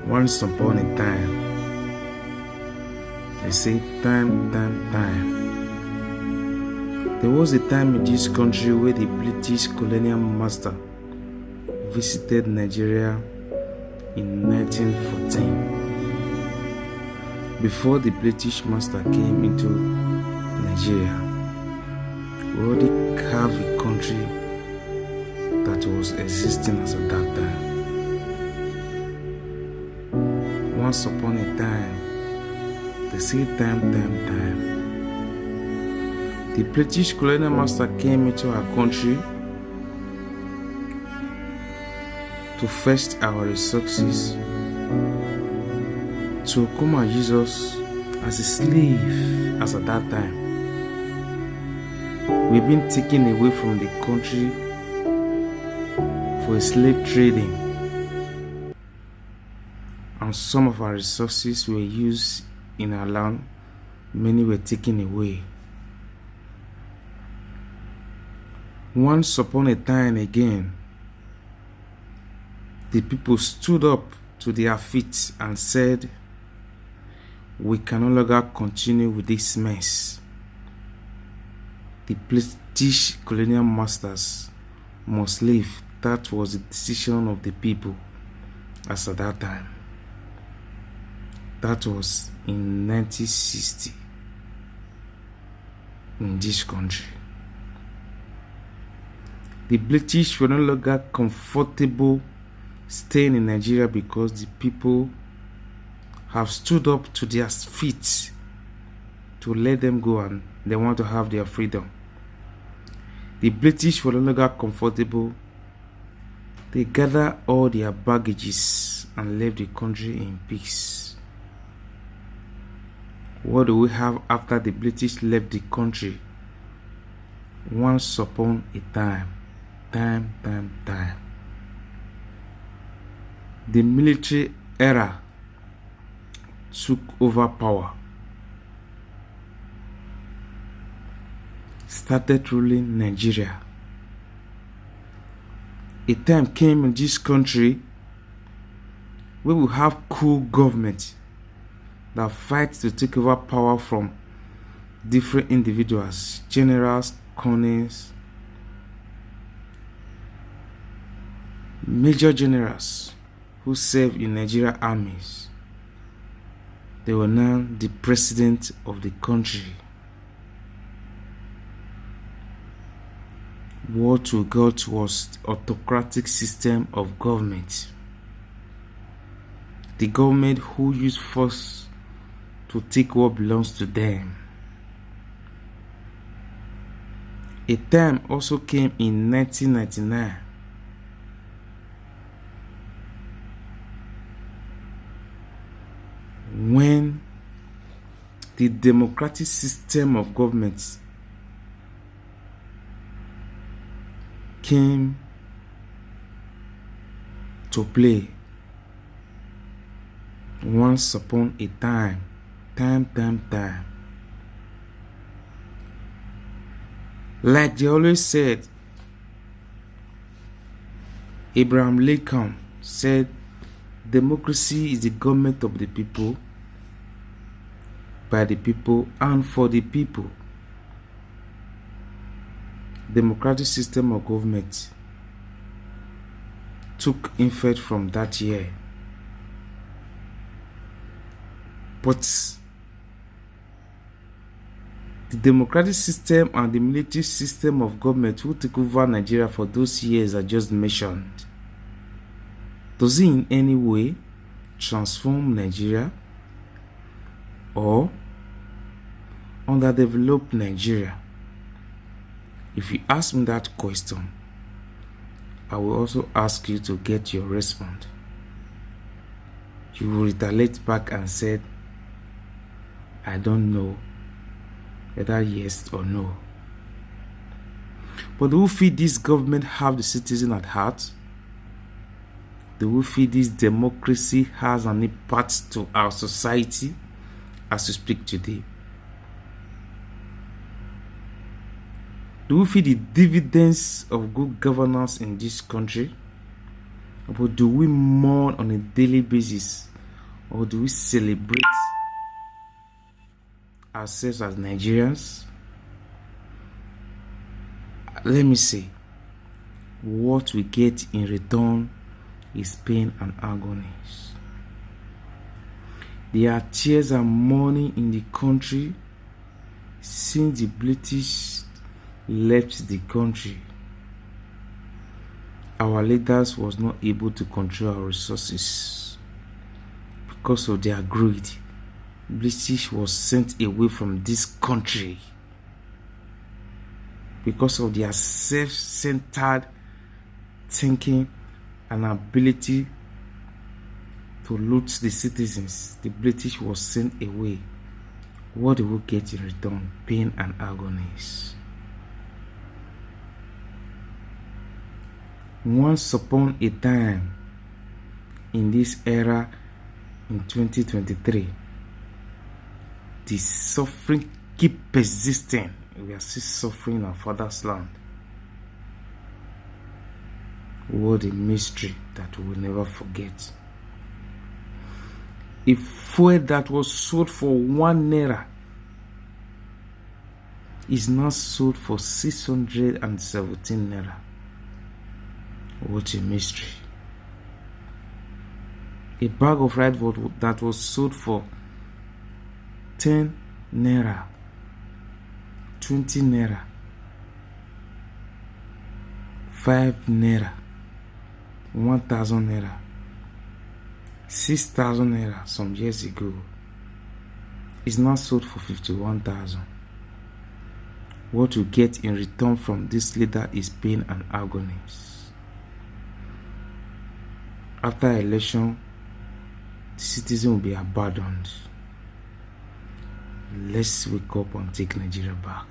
Once upon a time, they say time. There was a time in this country where the British colonial master visited Nigeria in 1914. Before the British master came into Nigeria, we already have a country that was existing as at that time. Once upon a time, they say time. The British colonial master came into our country to fetch our resources, to come and use us as a slave as at that time. We've been taken away from the country for slave trading, and some of our resources were used in our land, many were taken away. Once upon a time again, the people stood up to their feet and said, we can no longer continue with this mess. The British colonial masters must leave. That was the decision of the people as at that time. That was in 1960 in this country. The British were no longer comfortable staying in Nigeria because the people have stood up to their feet to let them go, and they want to have their freedom. The British were no longer comfortable. They gathered all their baggages and left the country in peace. What do we have after the British left the country? Once upon a time. The military era took over power, started ruling Nigeria. A time came in this country where we have coup government that fights to take over power from different individuals, generals, colonels, major generals who served in Nigeria armies. They were now the president of the country. What we got was autocratic system of government. The government who used force to take what belongs to them. A time also came in 1999 when the democratic system of government came to play. Once upon a time. Like they always said, Abraham Lincoln said, democracy is the government of the people, by the people, and for the people. Democratic system of government took effect from that year. But the democratic system and the military system of government who took over Nigeria for those years I just mentioned, does it in any way transform Nigeria or underdevelop Nigeria? If you ask me that question, I will also ask you to get your response. You will retaliate back and say, I don't know whether yes or no. But do we feel this government have the citizen at heart? Do we feel this democracy has an impact to our society as we speak today? Do we feel the dividends of good governance in this country? But do we mourn on a daily basis or do we celebrate ourselves as Nigerians? Let me say, what we get in return is pain and agonies. There are tears and mourning in the country since the British left the country. Our leaders was not able to control our resources because of their greed. British was sent away from this country because of their self-centered thinking and ability to loot the citizens. The British was sent away. What do we get in return? Pain and agonies. Once upon a time, in this era, in 2023, the suffering keep persisting. We are still suffering in our father's land. What a mystery that we will never forget. A fuel that was sold for 1 naira is now sold for 617 naira. What a mystery. A bag of rice that was sold for 10 naira, 20 naira, 5 naira, 1,000 naira, 6,000 naira some years ago is now sold for 51,000. What you get in return from this leader is pain and agonies. After election, the citizen will be abandoned. Let's wake up and take Nigeria back.